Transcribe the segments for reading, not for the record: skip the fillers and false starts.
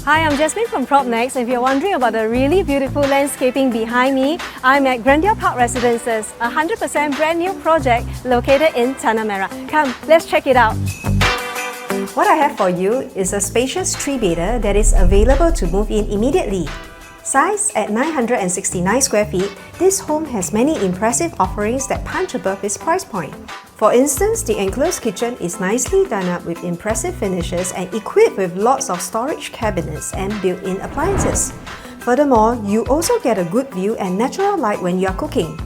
Hi, I'm Jasmine from PropNex. If you're wondering about the really beautiful landscaping behind me, I'm at Grandeur Park Residences, a 100% brand new project located in Tanah Merah. Come, let's check it out. What I have for you is a spacious 3-bedder that is available to move in immediately. Sized at 969 square feet, this home has many impressive offerings that punch above its price point. For instance, the enclosed kitchen is nicely done up with impressive finishes and equipped with lots of storage cabinets and built-in appliances. Furthermore, you also get a good view and natural light when you are cooking.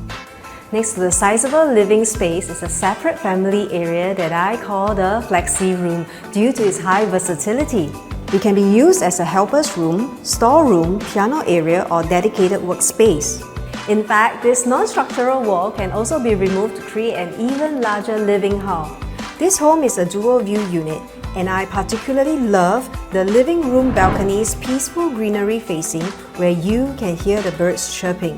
Next to the sizable living space is a separate family area that I call the Flexi Room due to its high versatility. It can be used as a helper's room, storeroom, piano area, or dedicated workspace. In fact, this non-structural wall can also be removed to create an even larger living hall. This home is a dual-view unit, and I particularly love the living room balcony's peaceful greenery facing where you can hear the birds chirping.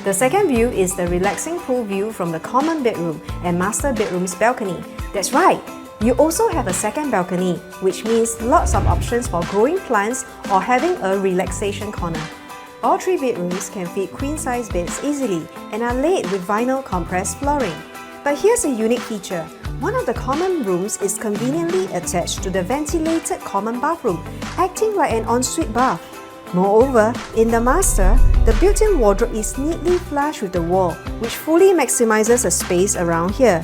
The second view is the relaxing pool view from the common bedroom and master bedroom's balcony. That's right! You also have a second balcony, which means lots of options for growing plants or having a relaxation corner. All 3 bedrooms can fit queen-size beds easily and are laid with vinyl compressed flooring. But here's a unique feature. One of the common rooms is conveniently attached to the ventilated common bathroom, acting like an ensuite bath. Moreover, in the master, the built-in wardrobe is neatly flush with the wall, which fully maximizes the space around here.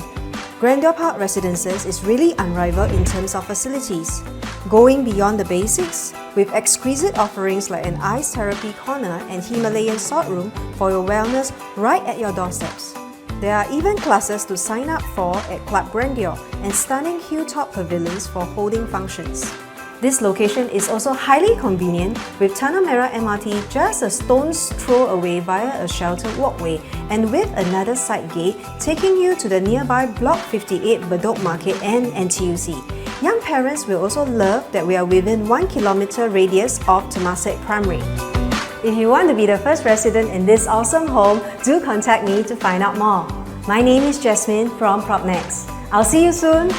Grandeur Park Residences is really unrivaled in terms of facilities, going beyond the basics with exquisite offerings like an ice therapy corner and Himalayan salt room for your wellness right at your doorsteps. There are even classes to sign up for at Club Grandeur and stunning hilltop pavilions for holding functions. This location is also highly convenient with Tanah Merah MRT just a stone's throw away via a sheltered walkway and with another side gate taking you to the nearby Block 58 Bedok Market and NTUC. Young parents will also love that we are within 1 kilometer radius of Temasek Primary. If you want to be the first resident in this awesome home, do contact me to find out more. My name is Jasmine from PropNex. I'll see you soon!